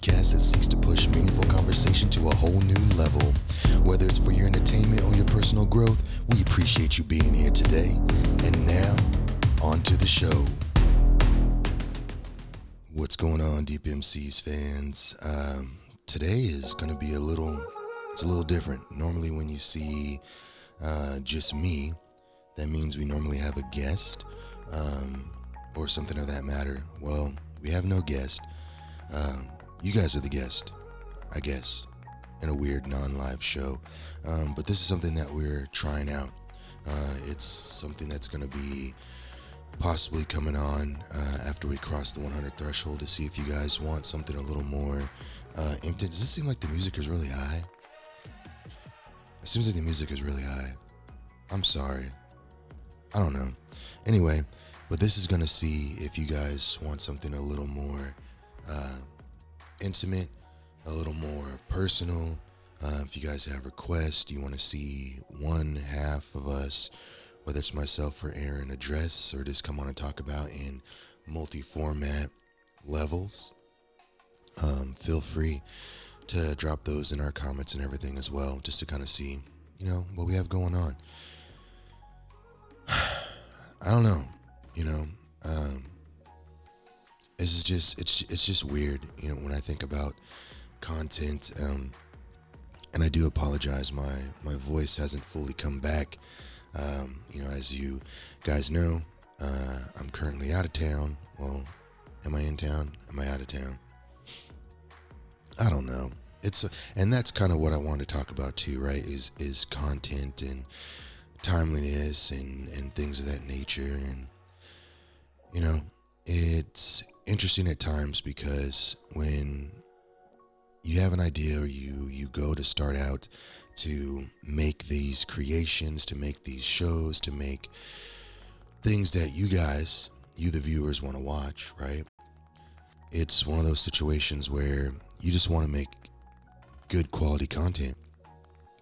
podcast that seeks to push meaningful conversation to a whole new level. Whether it's for your entertainment or your personal growth, we appreciate you being here today. And now, on to the show. What's going on, Deep MCs fans? Today is going to be a little different. Normally when you see just me, that means we normally have a guest or something of that matter. Well, we have no guest. You guys are the guest, I guess, in a weird non-live show. But this is something that we're trying out. It's something that's going to be possibly coming on after we cross the 100 threshold to see if you guys want something a little more empty. Does this seem like the music is really high? It seems like the music is really high. I'm sorry. I don't know. Anyway, but this is going to see if you guys want something a little more intimate, a little more personal. If you guys have requests, you want to see one half of us, whether it's myself or Aaron, address or just come on and talk about in multi-format levels, feel free to drop those in our comments and everything as well, just to kind of see, what we have going on. I don't know, it's just weird, when I think about content, and I do apologize, my voice hasn't fully come back. As you guys know, I'm currently out of town. Well, am I in town? Am I out of town? I don't know. And that's kind of what I want to talk about too, right? Is content and timeliness and things of that nature. And, it's interesting at times because when you have an idea or you go to start out to make these creations, to make these shows, to make things that you the viewers, want to watch, right? It's one of those situations where you just want to make good quality content.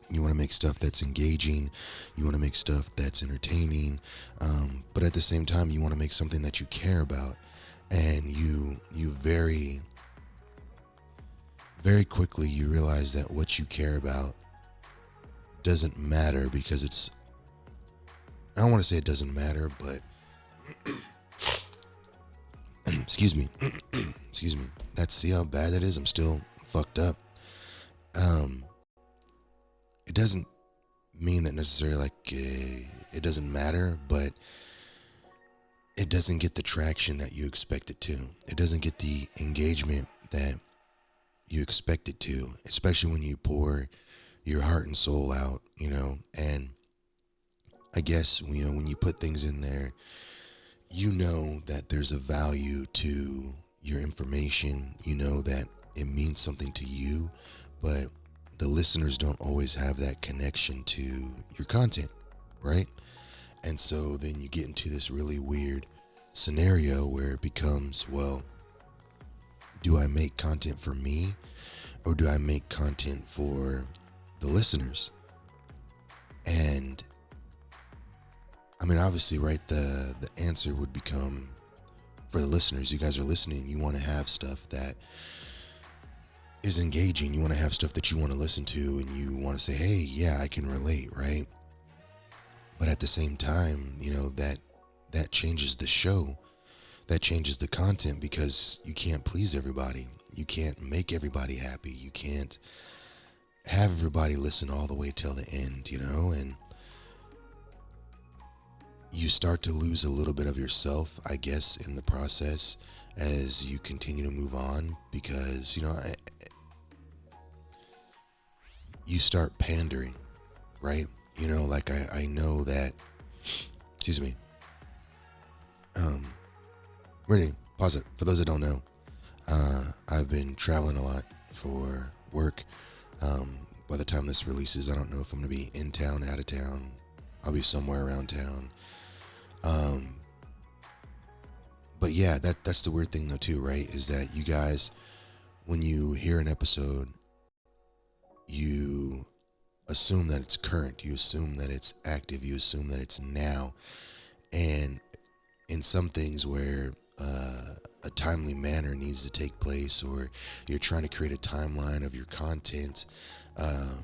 You want to make stuff that's engaging. You want to make stuff that's entertaining. But at the same time, you want to make something that you care about. And you very, very quickly, you realize that what you care about doesn't matter because I don't want to say it doesn't matter, but excuse me. See how bad that is? I'm still fucked up. It doesn't mean that necessarily it doesn't matter, but it doesn't get the traction that you expect it to. It doesn't get the engagement that you expect it to, especially when you pour your heart and soul out, and I guess, when you put things in there, that there's a value to your information, that it means something to you, but the listeners don't always have that connection to your content, right? And so then you get into this really weird scenario where it becomes, well, do I make content for me or do I make content for the listeners? And I mean, obviously, right, the answer would become for the listeners. You guys are listening, you want to have stuff that is engaging. You want to have stuff that you want to listen to and you want to say, hey, yeah, I can relate, right? But at the same time, that changes the show. That changes the content because you can't please everybody. You can't make everybody happy. You can't have everybody listen all the way till the end, and you start to lose a little bit of yourself, I guess, in the process as you continue to move on because, you start pandering, right? I know that, excuse me. Ready, pause it. For those that don't know, I've been traveling a lot for work. By the time this releases, I don't know if I'm going to be in town, out of town. I'll be somewhere around town. But yeah, that's the weird thing though too, right? Is that you guys, when you hear an episode, you assume that it's current, you assume that it's active, you assume that it's now. And in some things where a timely manner needs to take place, or you're trying to create a timeline of your content, uh,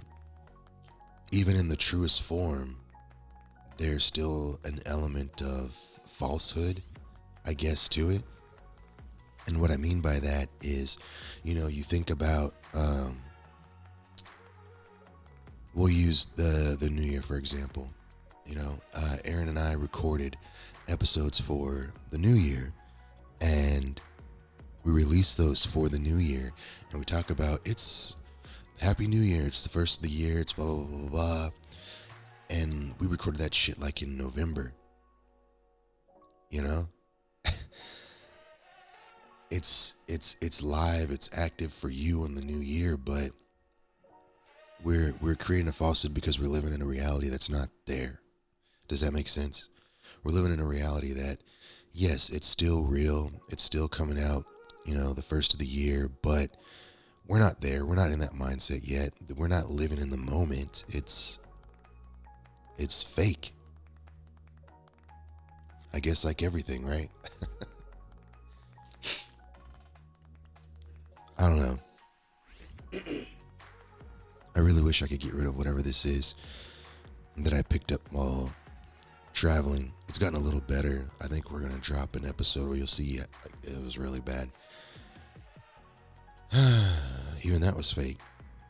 even in the truest form, there's still an element of falsehood, I guess, to it. And what I mean by that is, you think about, we'll use the new year for example. Aaron and I recorded episodes for the new year, and we released those for the new year, and we talk about it's Happy New Year, it's the first of the year, it's blah blah blah blah blah, and we recorded that shit like in November. You know, it's live, it's active for you in the new year, but we're creating a falsehood because we're living in a reality that's not there. Does that make sense? We're living in a reality that, yes, it's still real, it's still coming out, the first of the year, but we're not there. We're not in that mindset yet. We're not living in the moment. It's fake. I guess like everything, right? I don't know. I really wish I could get rid of whatever this is that I picked up while traveling. It's gotten a little better. I think we're going to drop an episode where you'll see it was really bad. Even that was fake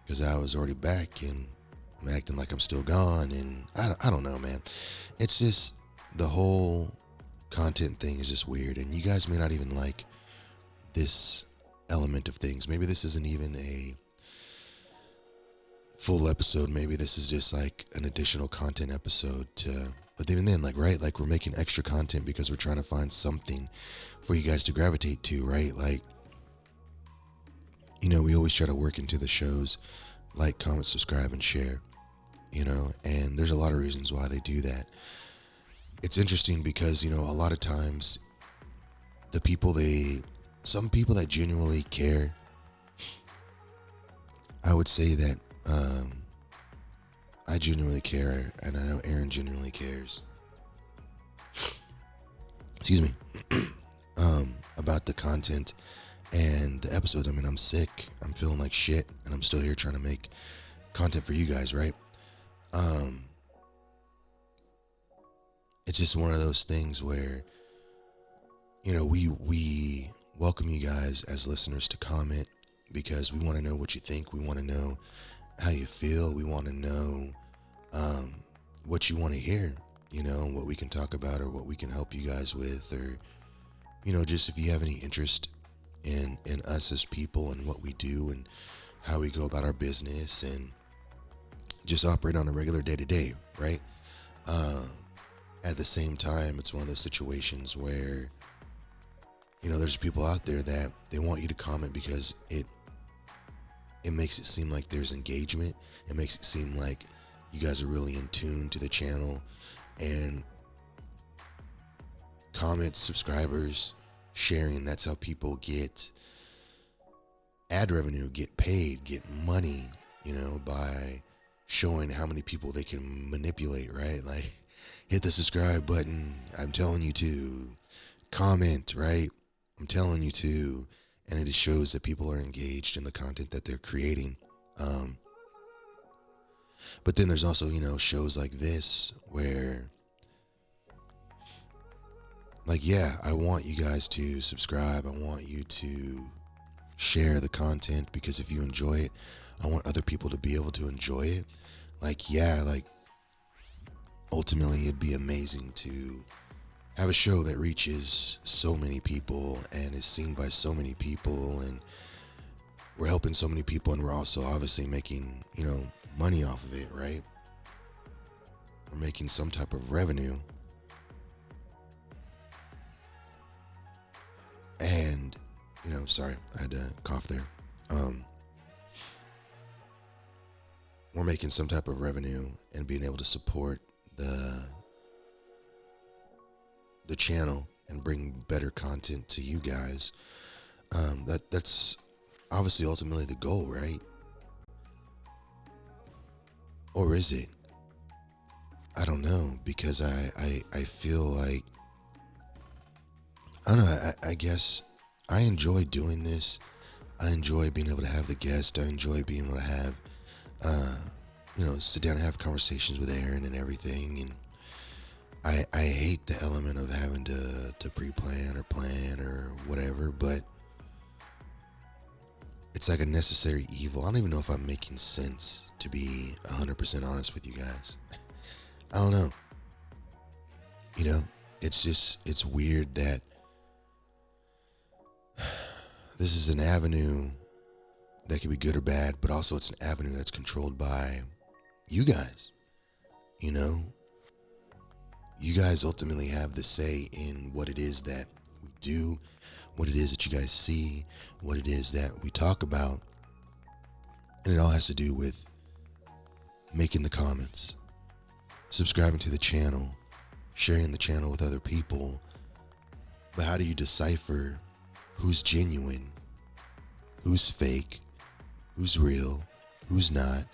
because I was already back and I'm acting like I'm still gone. And I don't know, man. It's just the whole content thing is just weird. And you guys may not even like this element of things. Maybe this isn't even a full episode. Maybe this is just like an additional content episode but even then, like we're making extra content because we're trying to find something for you guys to gravitate to, right? Like, we always try to work into the shows, like, comment, subscribe, and share, and there's a lot of reasons why they do that. It's interesting because, a lot of times some people that genuinely care, I would say that, I genuinely care, and I know Aaron genuinely cares. Excuse me. About the content and the episodes. I mean, I'm sick. I'm feeling like shit, and I'm still here trying to make content for you guys, right? It's just one of those things where, we welcome you guys as listeners to comment because we want to know what you think. We want to know how you feel. We want to know what you want to hear, what we can talk about or what we can help you guys with, or, just if you have any interest in us as people and what we do and how we go about our business and just operate on a regular day-to-day, right? At the same time, it's one of those situations where, there's people out there that they want you to comment because it makes it seem like there's engagement. It makes it seem like you guys are really in tune to the channel, and comments, subscribers, sharing, that's how people get ad revenue, get paid, get money, by showing how many people they can manipulate, right? Like, hit the subscribe button, I'm telling you to. Comment, right? I'm telling you to. And it just shows that people are engaged in the content that they're creating. But then there's also, shows like this where, like, yeah, I want you guys to subscribe. I want you to share the content because if you enjoy it, I want other people to be able to enjoy it. Like, yeah, like, ultimately it'd be amazing to have a show that reaches so many people and is seen by so many people, and we're helping so many people, and we're also obviously making, money off of it, right? We're making some type of revenue. And, sorry, I had to cough there. We're making some type of revenue and being able to support the channel and bring better content to you guys. That's obviously ultimately the goal, right? Or is it? I don't know, because I feel like I don't know. I guess I enjoy doing this. I enjoy being able to have the guest. I enjoy being able to have, uh, sit down and have conversations with Aaron and everything. And I hate the element of having to pre-plan or plan or whatever, but it's like a necessary evil. I don't even know if I'm making sense, to be 100% honest with you guys. I don't know. It's weird that this is an avenue that can be good or bad, but also it's an avenue that's controlled by you guys. You guys ultimately have the say in what it is that we do, what it is that you guys see, what it is that we talk about. And it all has to do with making the comments, subscribing to the channel, sharing the channel with other people. But how do you decipher who's genuine, who's fake, who's real, who's not,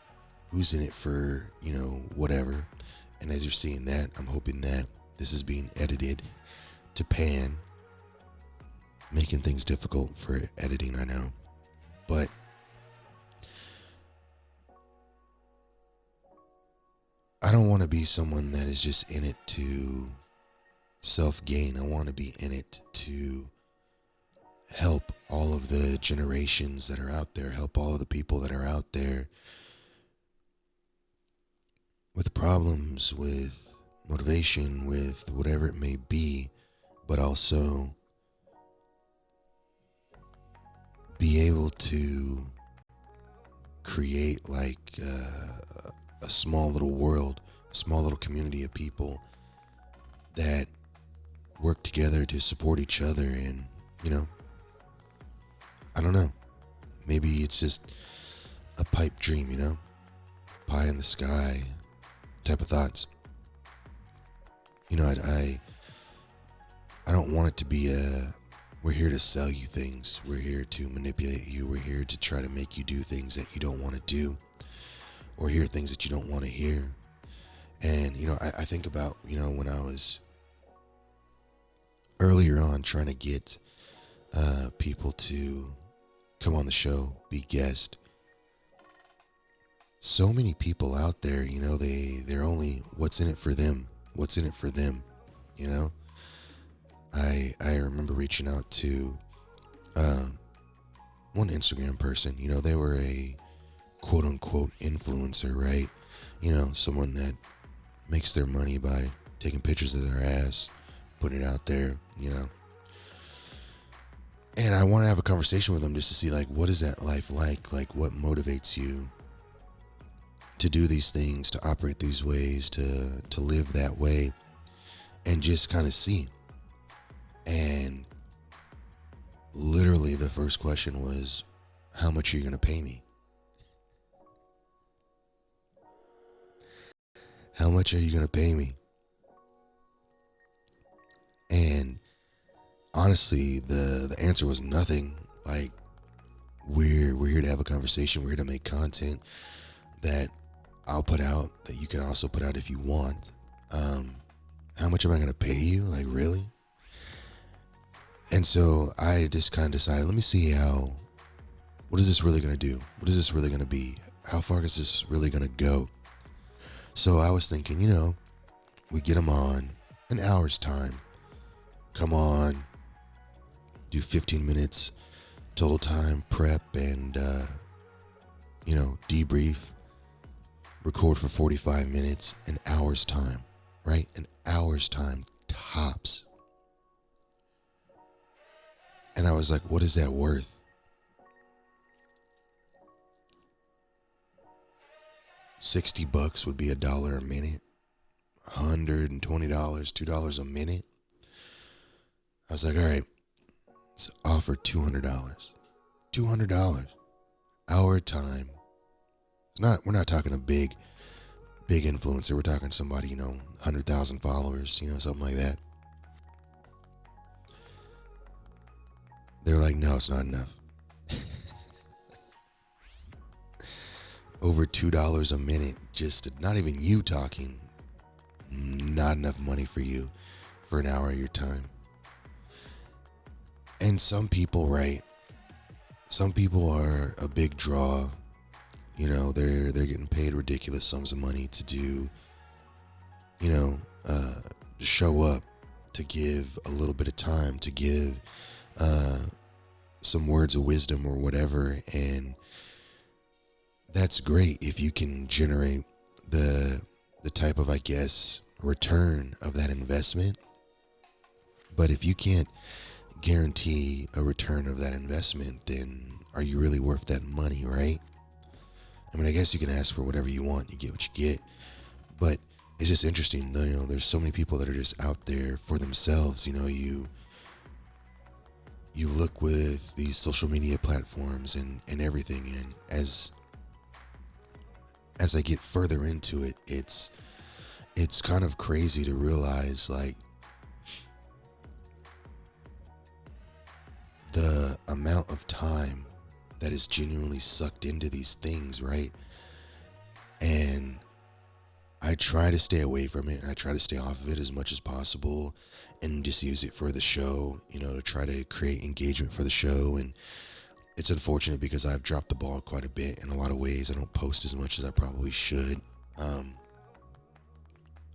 who's in it for, whatever? And as you're seeing that, I'm hoping that this is being edited to pan, making things difficult for editing, I know. But I don't want to be someone that is just in it to self-gain. I want to be in it to help all of the generations that are out there, help all of the people that are out there with problems, with motivation, with whatever it may be, but also be able to create like a small little world, a small little community of people that work together to support each other. And, I don't know, maybe it's just a pipe dream, pie in the sky type of thoughts. I don't want it to be we're here to sell you things. We're here to manipulate you. We're here to try to make you do things that you don't want to do, or hear things that you don't want to hear. And, I think about, when I was earlier on trying to get people to come on the show, be guest. So many people out there, they're only what's in it for them. What's in it for them, I remember reaching out to one Instagram person. They were a quote unquote influencer, right? Someone that makes their money by taking pictures of their ass, putting it out there, And I want to have a conversation with them just to see, like, what is that life like? Like, what motivates you to do these things, to operate these ways, to live that way, and just kind of see. And literally the first question was, how much are you going to pay me? How much are you going to pay me? And honestly, the answer was nothing. Like, we're here to have a conversation. We're here to make content that I'll put out, that you can also put out if you want. How much am I going to pay you? Like, really? And so I just kind of decided, let me see what is this really going to do? What is this really going to be? How far is this really going to go? So I was thinking, we get them on an hour's time. Come on, do 15 minutes total time, prep and, debrief, record for 45 minutes, an hour's time, right? An hour's time tops. And I was like, what is that worth? $60 would be $1 a minute. $120, $2 a minute. I was like, all right, let's offer $200. $200. Hour time. We're not talking a big influencer. We're talking somebody, 100,000 followers, something like that. They're like, no, it's not enough. Over $2 a minute, not even you talking. Not enough money for you for an hour of your time. And some people, right? Some people are a big draw. You know, they're getting paid ridiculous sums of money to do, you know, to show up, to give a little bit of time, to give some words of wisdom or whatever. And that's great if you can generate the type of, I guess, return of that investment. But if you can't guarantee a return of that investment, then are you really worth that money, right? I mean, I guess you can ask for whatever you want, you get what you get, but it's just interesting, you know, there's so many people that are just out there for themselves. You know, you look with these social media platforms and everything, and as I get further into it, it's kind of crazy to realize, like, the amount of time that is genuinely sucked into these things, right? And I try to stay away from it. I try to stay off of it as much as possible and just use it for the show, you know, to try to create engagement for the show. And it's unfortunate because I've dropped the ball quite a bit in a lot of ways. I don't post as much as I probably should. I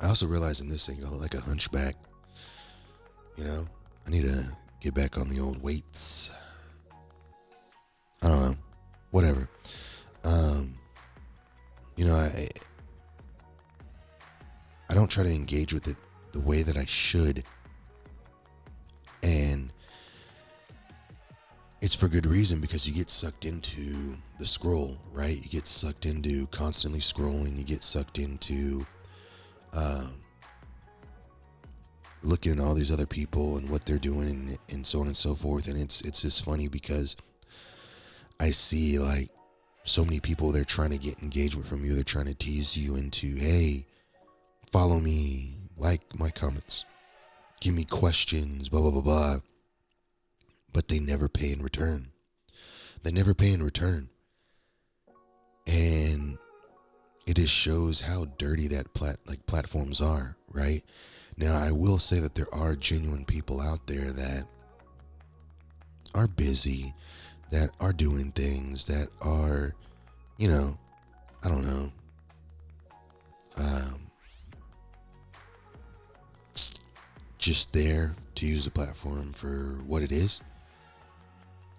also realize in this thing, I look like a hunchback. You know, I need to get back on the old weights. I don't know. Whatever. You know, I don't try to engage with it the way that I should. And it's for good reason, because you get sucked into the scroll, right? You get sucked into constantly scrolling. You get sucked into looking at all these other people and what they're doing and so on and so forth. And it's just funny because I see, like, so many people, they're trying to get engagement from you. They're trying to tease you into, hey, follow me, like my comments, give me questions, blah, blah, blah, blah. But they never pay in return. They never pay in return. And it just shows how dirty that platforms are, right? Now, I will say that there are genuine people out there that are busy, that are doing things, that are, you know, I don't know, just there to use the platform for what it is.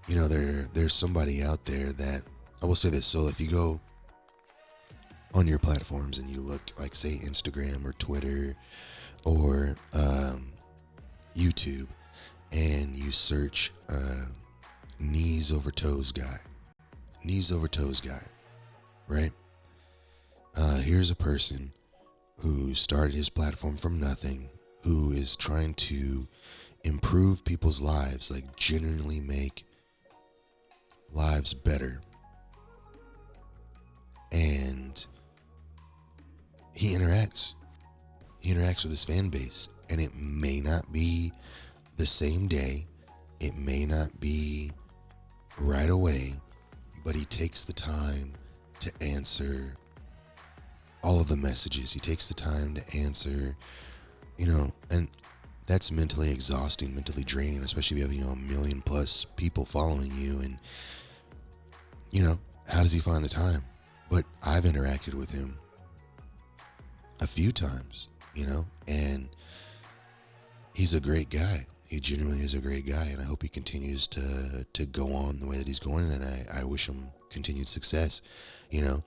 You know, there's somebody out there that, I will say this, so if you go on your platforms and you look, like, say, Instagram or Twitter or YouTube, and you search knees over toes guy, right? Here's a person who started his platform from nothing, who is trying to improve people's lives, like genuinely make lives better. And he interacts with his fan base, and it may not be the same day, it may not be right away, but he takes the time to answer all of the messages. He takes the time to answer, you know, and that's mentally exhausting, mentally draining, especially if you have, you know, 1 million plus people following you. And, you know, how does he find the time? But I've interacted with him a few times, you know, and he's a great guy. He genuinely is a great guy, and I hope he continues to go on the way that he's going, and I wish him continued success, you know.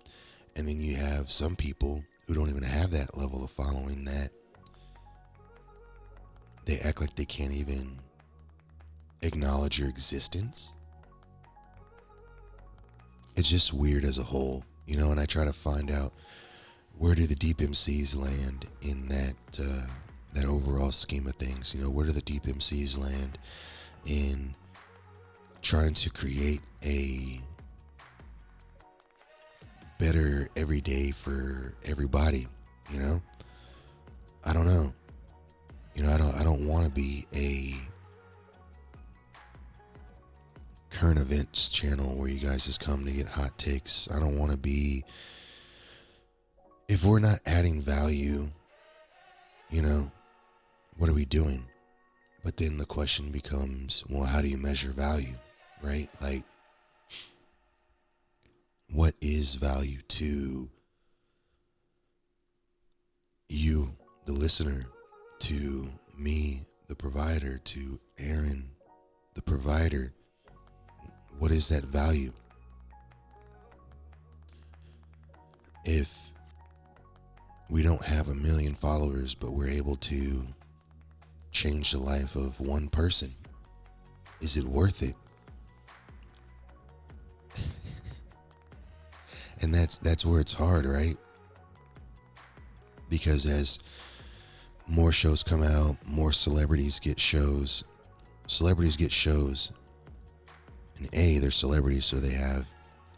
And then you have some people who don't even have that level of following, that they act like they can't even acknowledge your existence. It's just weird as a whole, you know, and I try to find out, where do the deep MCs land in that overall scheme of things? You know, where do the deep MCs land in trying to create a better every day for everybody? You know, I don't know. You know, I don't want to be a current events channel where you guys just come to get hot takes. I don't want to be, if we're not adding value, you know, what are we doing? But then the question becomes, well, how do you measure value, right? Like, what is value to you, the listener, to me, the provider, to Aaron, the provider? What is that value? If we don't have 1 million followers, but we're able to change the life of one person, is it worth it? And that's where it's hard, right? Because as more shows come out, more celebrities get shows. And A, they're celebrities, so they have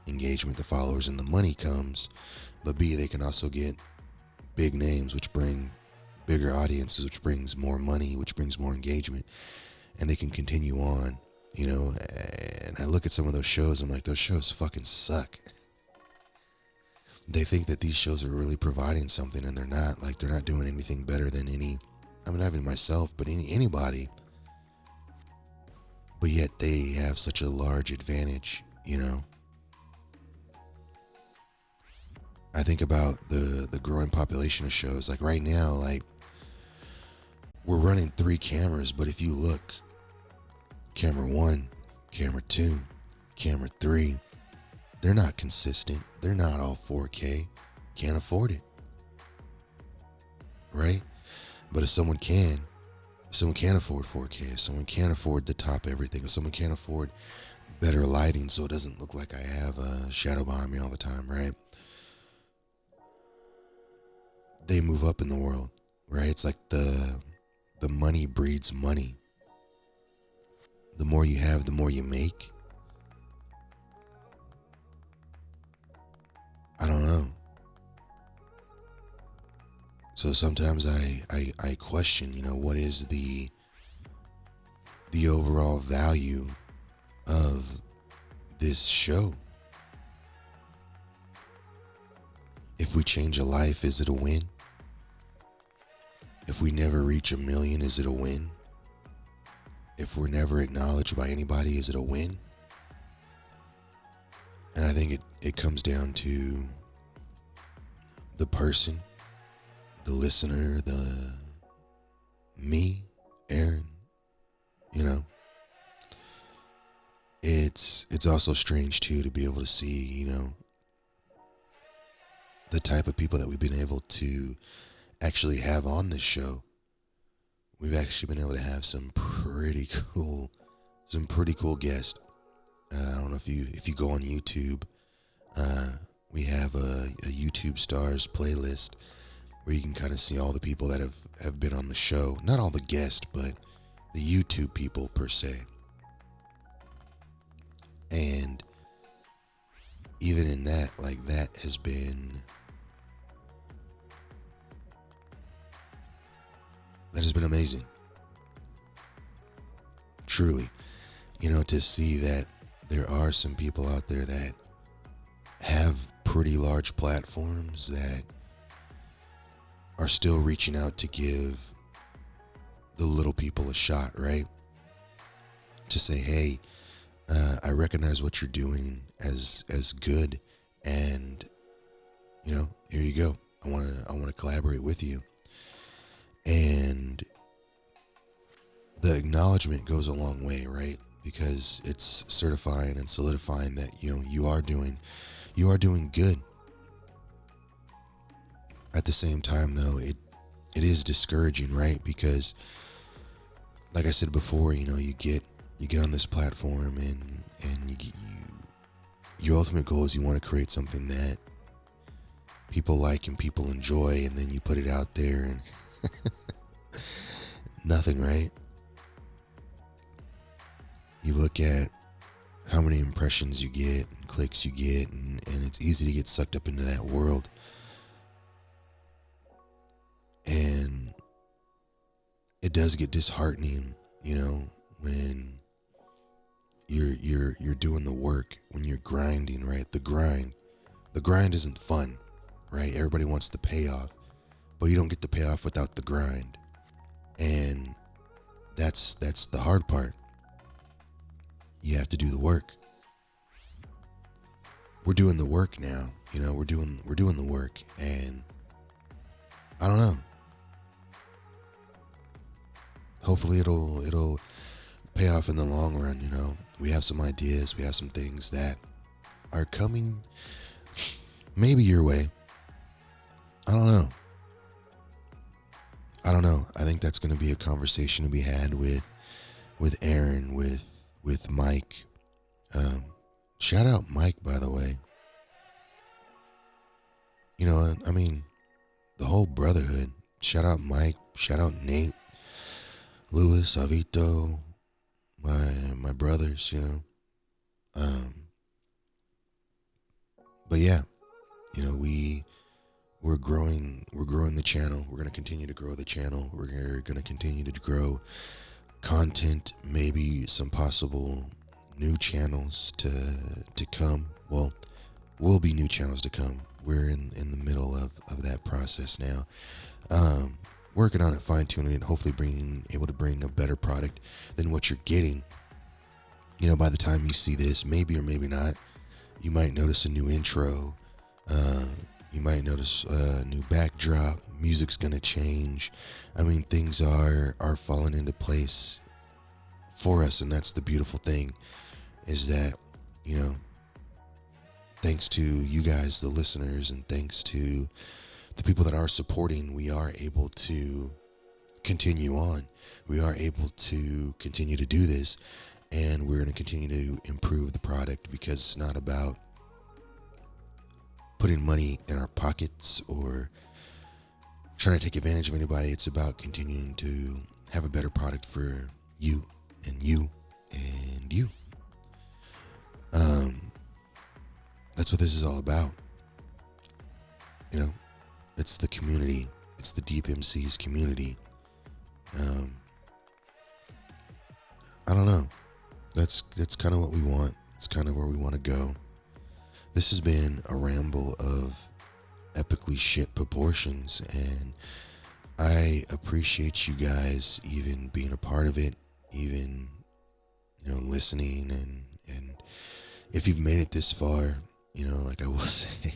engagement, the followers, and the money comes. But B, they can also get big names, which bring bigger audiences, which brings more money, which brings more engagement. And they can continue on, And I look at some of those shows, I'm like, those shows fucking suck. They think that these shows are really providing something, and they're not. Like, they're not doing anything better than not even myself, but anybody. But yet they have such a large advantage, I think about the growing population of shows. Like right now, like we're running 3 cameras, but if you look, camera 1, camera 2, camera 3, they're not consistent. They're not all 4K. Can't afford it. Right? But if someone can afford 4K, if someone can afford the top everything, if someone can afford better lighting so it doesn't look like I have a shadow behind me all the time, right? They move up in the world, right? It's like the money breeds money. The more you have, the more you make. I don't know. So sometimes I question, what is the overall value of this show? If we change a life, is it a win? If we never reach 1 million, is it a win? If we're never acknowledged by anybody, is it a win? And I think it comes down to the person, the listener, me, Aaron, It's also strange too to be able to see, the type of people that we've been able to actually have on this show. We've actually been able to have some pretty cool guests. I don't know if you go on YouTube, we have a YouTube stars playlist where you can kind of see all the people that have been on the show. Not all the guests, but the YouTube people per se. And even in that, like, that has been amazing. Truly, to see that there are some people out there that have pretty large platforms that are still reaching out to give the little people a shot, right? To say, hey, I recognize what you're doing as good, and here you go. I want to collaborate with you. And the acknowledgement goes a long way, right? Because it's certifying and solidifying that you are doing good. At the same time, though, it is discouraging, right? Because, like I said before, you get on this platform and your ultimate goal is you want to create something that people like and people enjoy, and then you put it out there and nothing, right? You look at how many impressions you get and clicks you get, and it's easy to get sucked up into that world. And it does get disheartening, when you're doing the work, when you're grinding, right? The grind isn't fun, right? Everybody wants the payoff, but you don't get the payoff without the grind. And that's the hard part. You have to do the work. We're doing the work now. You know, we're doing the work, and I don't know. Hopefully it'll pay off in the long run. You know, we have some ideas, we have some things that are coming maybe your way. I don't know. I think that's going to be a conversation to be had with Aaron, with Mike. Shout out Mike, by the way. You know, I mean, the whole brotherhood. Shout out Mike. Shout out Nate, Louis, Avito, my brothers. You know. But yeah, you know, we're growing the channel. We're going to continue to grow the channel. We're going to continue to grow content, maybe some possible new channels to come. Well, will be new channels to come. We're in the middle of that process now. Working on it, fine-tuning it, hopefully able to bring a better product than what you're getting. You know, by the time you see this, maybe or maybe not, you might notice a new intro. You might notice a new backdrop. Music's gonna change. I mean, things are falling into place for us, and that's the beautiful thing, is that, you know, thanks to you guys, the listeners, and thanks to the people that are supporting, we are able to continue on. We are able to continue to do this, and we're going to continue to improve the product, because it's not about putting money in our pockets or trying to take advantage of anybody. It's about continuing to have a better product for you and you and you. That's what this is all about. You know, it's the community. It's the Deep MCs community. I don't know. That's kind of what we want. It's kind of where we want to go. This has been a ramble of epically shit proportions, and I appreciate you guys even being a part of it, even, you know, listening, and if you've made it this far, you know, like I will say,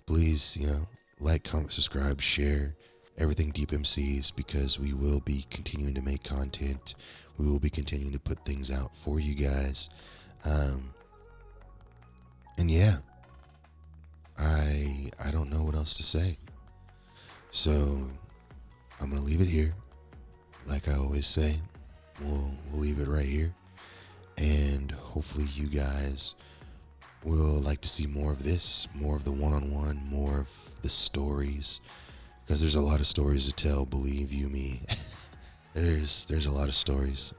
please, you know, like, comment, subscribe, share everything Deep MCs, because we will be continuing to make content. We will be continuing to put things out for you guys. And yeah, I don't know what else to say. So I'm going to leave it here. Like I always say, we'll leave it right here. And hopefully you guys will like to see more of this, more of the one-on-one, more of the stories, because there's a lot of stories to tell, believe you me. there's a lot of stories.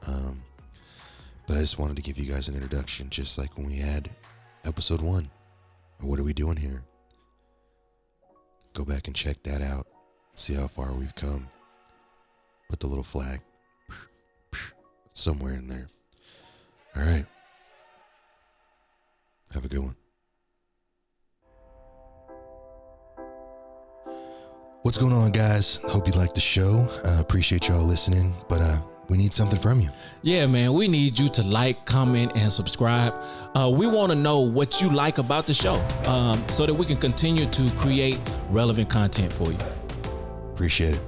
But I just wanted to give you guys an introduction, just like when we had episode 1. What are we doing here? Go back and check that out. See how far we've come. Put the little flag somewhere in there. All right. Have a good one. What's going on, guys? Hope you like the show. Appreciate y'all listening, but we need something from you. Yeah, man, we need you to like, comment, and subscribe. We want to know what you like about the show, so that we can continue to create relevant content for you. Appreciate it.